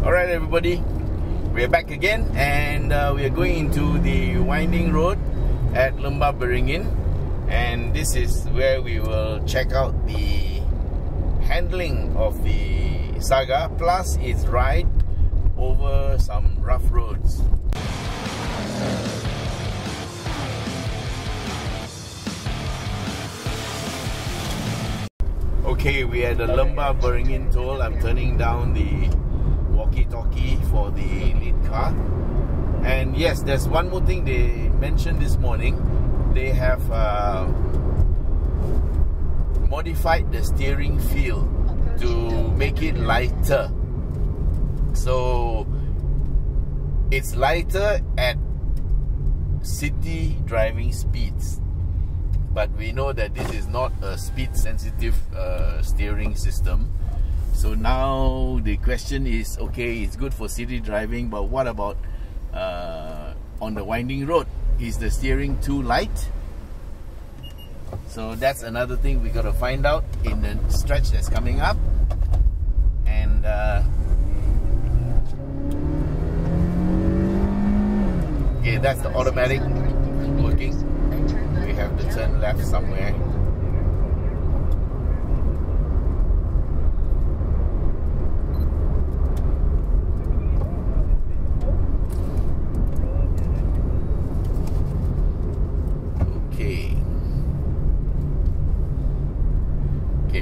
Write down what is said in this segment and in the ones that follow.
Alright everybody, we're back again and we are going into the winding road at Lembah Beringin, and this is where we will check out the handling of the Saga plus its ride over some rough roads. Okay, we are at the Lembah Beringin toll. I'm turning down the walkie-talkie for the lead car. And yes, there's one more thing they mentioned this morning. They have modified the steering feel to make it lighter. So it's lighter at city driving speeds. But we know that this is not a speed-sensitive steering system. So now the question is, okay, it's good for city driving, but what about on the winding road? Is the steering too light? So that's another thing we got to find out in the stretch that's coming up. And okay, that's the automatic working. We have to turn left somewhere. Okay,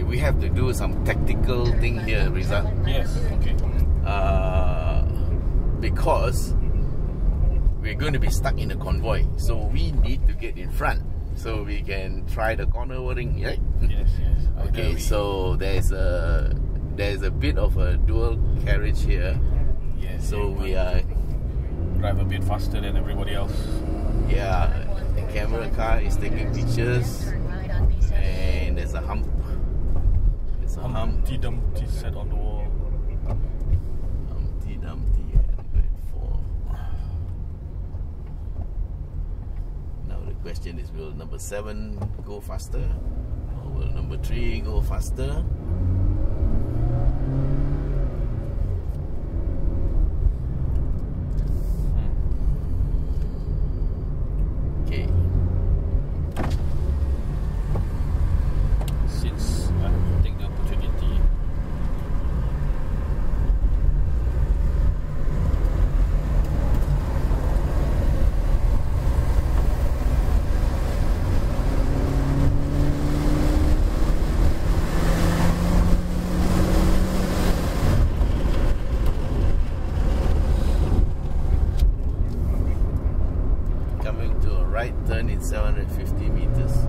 we have to do some tactical thing here, Riza. Yes, okay. Because we're going to be stuck in a convoy, so we need to get in front so we can try the cornering, right? Yes, yes. Okay, so there's a bit of a dual carriage here. Yes. So we are drive a bit faster than everybody else. Yeah, the camera car is taking pictures, and there's a hump. There's a hump. Humpty Dumpty set on the wall. Humpty Dumpty and grade 4. Now the question is, will number 7 go faster? Or will number 3 go faster? Okay. Since I take the opportunity. Coming to a right turn in 750 meters.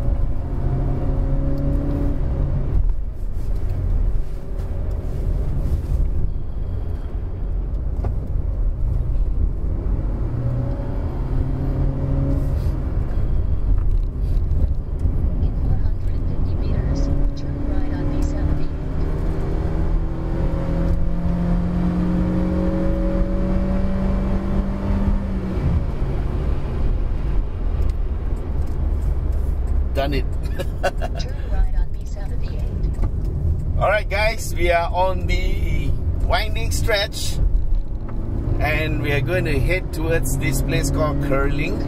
Done it. Alright guys, we are on the winding stretch and we are going to head towards this place called Curling,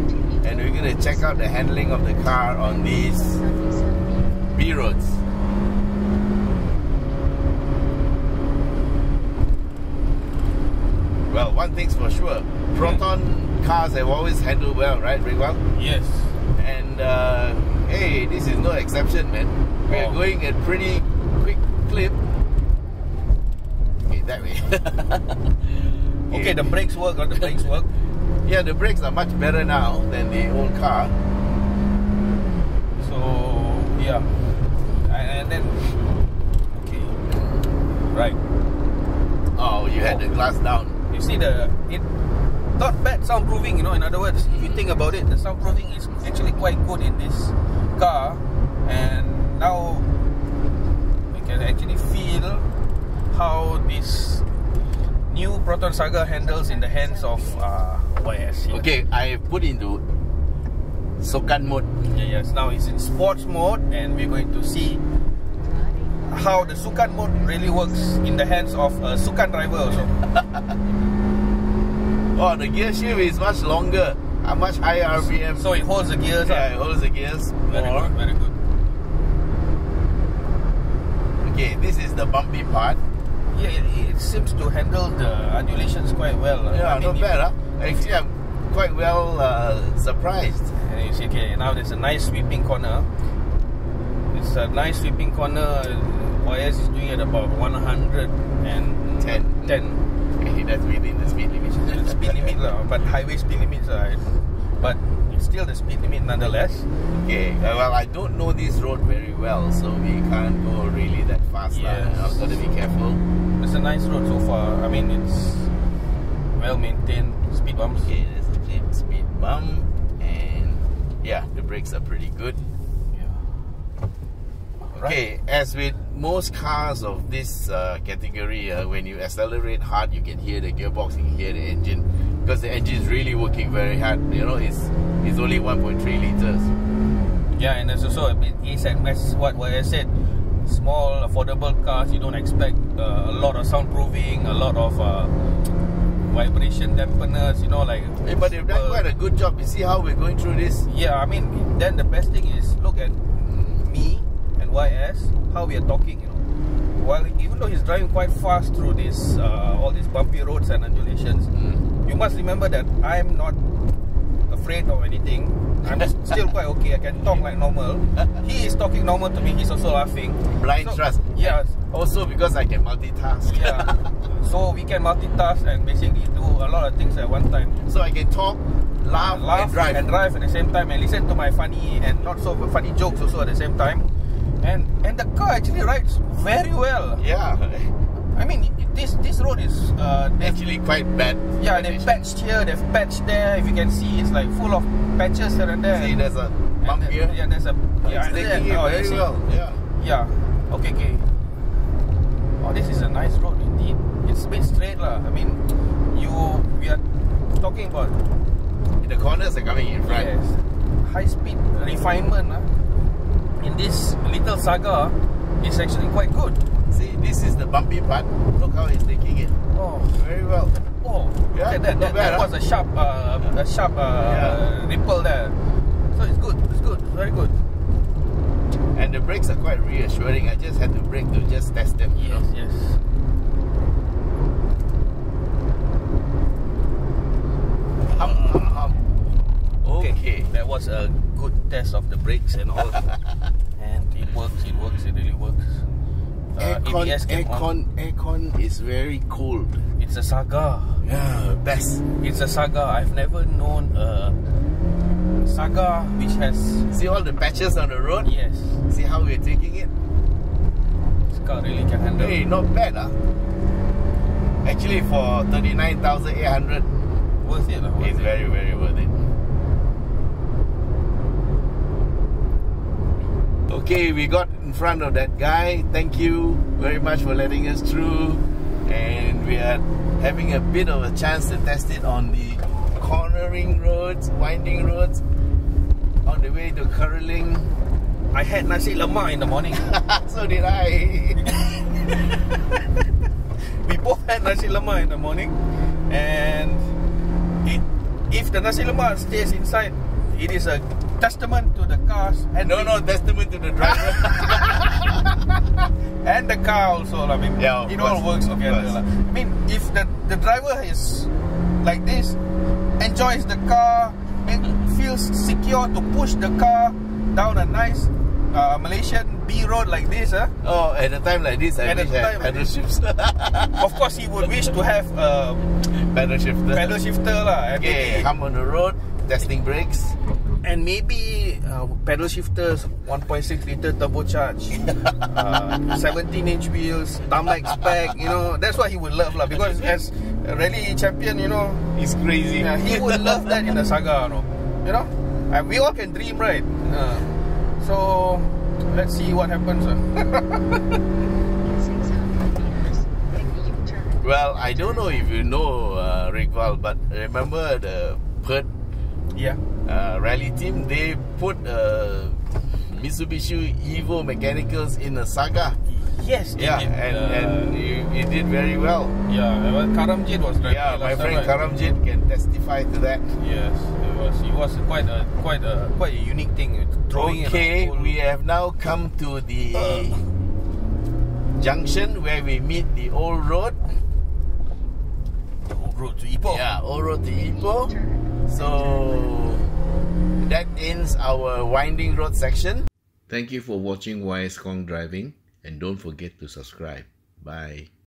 and we're going to check out the handling of the car on these B roads. Well, one thing's for sure, Proton cars have always handled well, right, Rigwal? Yes. And hey, this is no exception, man. We are going at pretty quick clip. Okay, that way. Okay, the brakes work. The brakes work. Yeah, the brakes are much better now than the old car. So yeah, and then okay, right. Oh, you had the glass down. You see it not bad soundproofing, you know. In other words, if you think about it, the soundproofing is actually quite good in this car, and now we can actually feel how this new Proton Saga handles in the hands of YS. Okay, I put into Sokan mode. Yes, now it's in sports mode, and we're going to see how the Sukan mode really works in the hands of a Sukan driver also. Oh, the gear shift is much longer, a much higher RPM. So it holds the gears. Yeah, it holds the gears Very more. good, very good. Okay, this is the bumpy part. Yeah, it seems to handle the undulations quite well. Yeah, not bad, huh? Actually, I'm quite well surprised. And you see, okay, now there's a nice sweeping corner. It's a nice sweeping corner. YS is doing it about 110. Okay, that's within the speed limit. Speed limit, but highway speed limits are. But it's still the speed limit nonetheless. Okay, well, I don't know this road very well, so we can't go really that fast. Yes. I've got to be careful. It's a nice road so far. I mean, it's well maintained. Speed bumps. Okay, there's a speed bump, and yeah, the brakes are pretty good. Okay, as with most cars of this category, when you accelerate hard, you can hear the gearbox, you can hear the engine, because the engine is really working very hard. You know, it's only 1.3 liters. Yeah, and there's also a bit as what I said. Small, affordable cars, you don't expect a lot of soundproofing, a lot of vibration dampeners. You know, like. Hey, but they've done quite a good job. You see how we're going through this? Yeah, I mean, then the best thing is look at me and YS, how we are talking, you know. While even though he's driving quite fast through this all these bumpy roads and undulations, you must remember that I'm not afraid of anything. I'm still quite okay. I can talk like normal. He is talking normal to me. He's also laughing. Blind trust. Yes. Also because I can multitask. Yeah. So we can multitask and basically do a lot of things at one time. So I can talk, laugh and drive at the same time, and listen to my funny and not so funny jokes also at the same time. And the car actually rides very well. Yeah. I mean, this road is actually quite bad. Yeah, they've patched here, they've patched there. If you can see, it's like full of patches here and there. See, there's a bump here. Yeah, there's a. It's taking it very well. Yeah. Yeah. Okay. Oh, this is a nice road indeed. It's a bit straight, lah. I mean, we are talking about. The corners are coming in front. Yes. High speed refinement in this little Saga is actually quite good. See, this is the bumpy part. Look how it's taking it. Oh, very well. Oh, yeah, look at that. That was a sharp ripple there. So it's good. It's good. Very good. And the brakes are quite reassuring. I just had to brake to just test them. Yes, yes. Okay, that was a good test of the brakes and all. And it works. It really works. Aircon is very cold. It's a Saga. Yeah, best. It's a Saga. I've never known a Saga which has... See all the patches on the road? Yes. See how we're taking it? This car really can handle. Hey, not bad. Actually, for 39,800, worth it. It's very, very worth it. Okay, we got in front of that guy. Thank you very much for letting us through. And we are having a bit of a chance to test it on the cornering roads, winding roads, on the way to Curling. I had nasi lemak in the morning. So did I. We both had nasi lemak in the morning. And if the nasi lemak stays inside, it is a testament to the cars and no, testament to the driver. And the car also. I mean, yeah, it all works together. I mean, if the driver is like this, enjoys the car, and feels secure to push the car down a nice Malaysian B road like this, Oh, at a time like this, I wish I had pedal shifts. Of course, he would wish to have pedal shifter. Pedal shifter lah. Okay, come on the road, testing brakes. And maybe pedal shifters, 1.6 liter turbocharged, 17-inch wheels, tarmac spec, you know, that's what he would love lah. Because as a rally champion, you know, he's crazy. Yeah, he would love that in a Saga, you know. And we all can dream, right? So let's see what happens. Well, I don't know if you know Rigval, but remember the Perth rally team? They put Mitsubishi Evo mechanicals in a Saga. yes, Yeah, and you did very well. Yeah, Karamjit was driving. Yeah, my last friend time, right? Karamjit can testify to that. Yes, it was quite a unique thing. Throwing in a Okay, whole- we have now come to the junction where we meet the old road. road to Ipoh. Yeah, old road to Ipoh. So that ends our winding road section. Thank you for watching YS Khong Driving, and don't forget to subscribe. Bye.